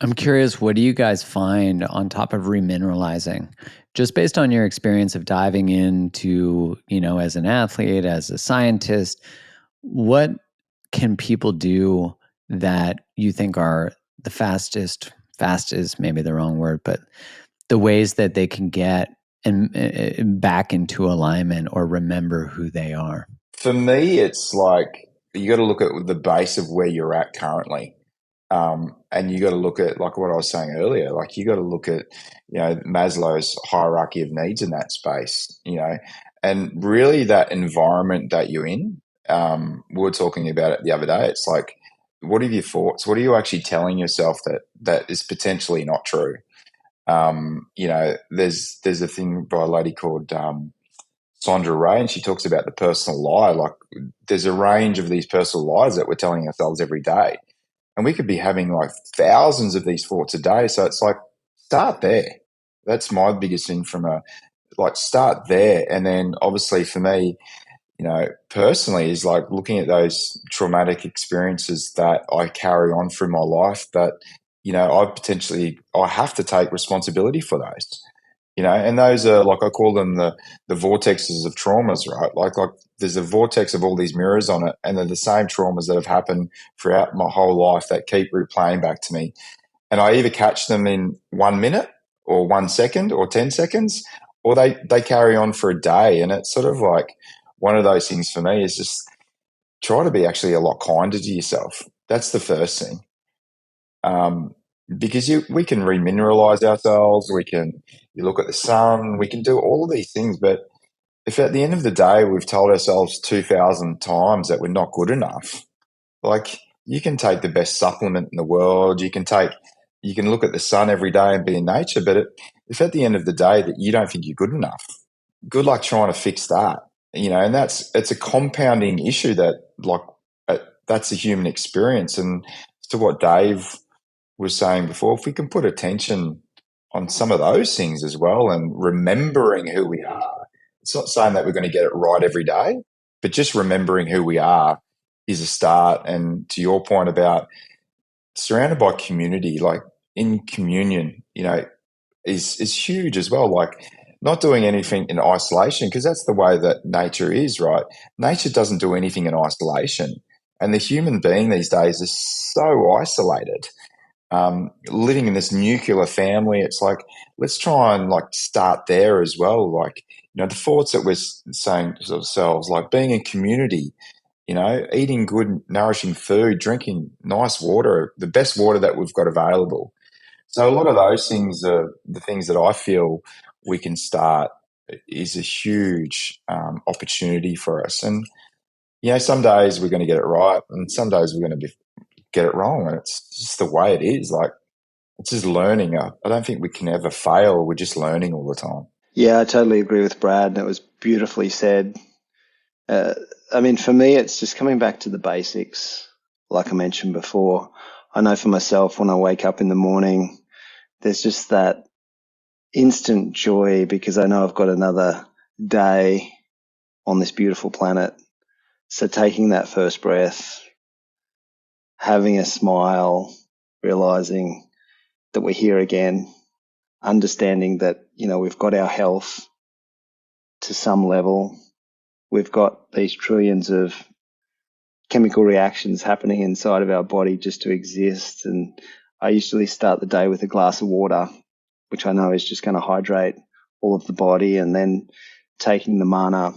I'm curious, what do you guys find on top of remineralizing? Just based on your experience of diving into, as an athlete, as a scientist, what can people do that you think are the fast is maybe the wrong word, but the ways that they can get back into alignment or remember who they are? For me, it's like you got to look at the base of where you're at currently. And you got to look at, like what I was saying earlier, like you got to look at, Maslow's hierarchy of needs in that space, and really that environment that you're in. We were talking about it the other day. It's like, what are your thoughts? What are you actually telling yourself that is potentially not true? There's a thing by a lady called Sandra Ray, and she talks about the personal lie. Like, there's a range of these personal lies that we're telling ourselves every day, and we could be having like thousands of these thoughts a day. So it's like, start there. That's my biggest thing start there. And then obviously for me, personally, is like looking at those traumatic experiences that I carry on through my life that, I have to take responsibility for those. And those are, like, I call them the vortexes of traumas, right? Like there's a vortex of all these mirrors on it, and they're the same traumas that have happened throughout my whole life that keep replaying back to me. And I either catch them in 1 minute or 1 second or 10 seconds, or they carry on for a day. And it's sort of like one of those things for me is just try to be actually a lot kinder to yourself. That's the first thing. Because we can remineralize ourselves, you look at the sun, we can do all of these things, but if at the end of the day we've told ourselves 2,000 times that we're not good enough, like, you can take the best supplement in the world, you can look at the sun every day and be in nature, but if at the end of the day that you don't think you're good enough, good luck trying to fix that. And it's a compounding issue that, like, that's a human experience. And to what Dave was saying before, if we can put attention on some of those things as well and remembering who we are, it's not saying that we're going to get it right every day, but just remembering who we are is a start. And to your point about surrounded by community, like in communion, is huge as well. Like, not doing anything in isolation, because that's the way that nature is, right? Nature doesn't do anything in isolation. And the human being these days is so isolated, living in this nuclear family. It's like, let's try and like start there as well. Like, the thoughts that we're saying to ourselves, like being in community, eating good, nourishing food, drinking nice water, the best water that we've got available. So a lot of those things are the things that I feel we can start is a huge opportunity for us. And, some days we're going to get it right, and some days we're going to get it wrong. And it's just the way it is. Like, it's just learning. I don't think we can ever fail. We're just learning all the time. Yeah, I totally agree with Brad, and it was beautifully said. I mean, for me, it's just coming back to the basics, like I mentioned before. I know for myself, when I wake up in the morning, there's just that instant joy because I know I've got another day on this beautiful planet. So taking that first breath, having a smile, realizing that we're here again, understanding that, we've got our health to some level. We've got these trillions of chemical reactions happening inside of our body just to exist. And I usually start the day with a glass of water, which I know is just going to hydrate all of the body, and then taking the mana.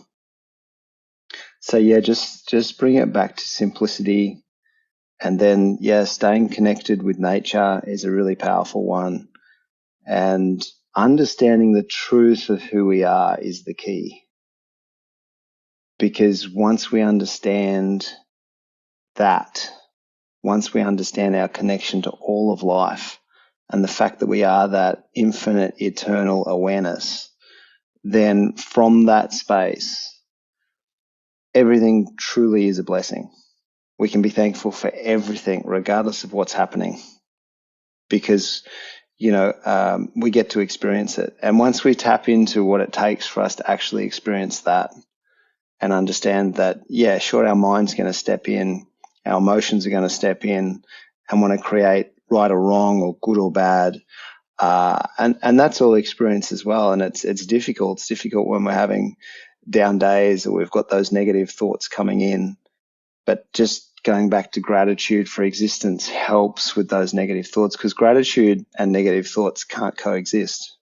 So yeah, just bring it back to simplicity. And then, staying connected with nature is a really powerful one. And understanding the truth of who we are is the key. Because once we understand that, once we understand our connection to all of life and the fact that we are that infinite, eternal awareness, then from that space, everything truly is a blessing. We can be thankful for everything, regardless of what's happening, because, we get to experience it. And once we tap into what it takes for us to actually experience that and understand that, sure, our mind's going to step in, our emotions are going to step in and want to create right or wrong or good or bad. And that's all experience as well. And it's difficult. It's difficult when we're having down days or we've got those negative thoughts coming in. But just going back to gratitude for existence helps with those negative thoughts, because gratitude and negative thoughts can't coexist.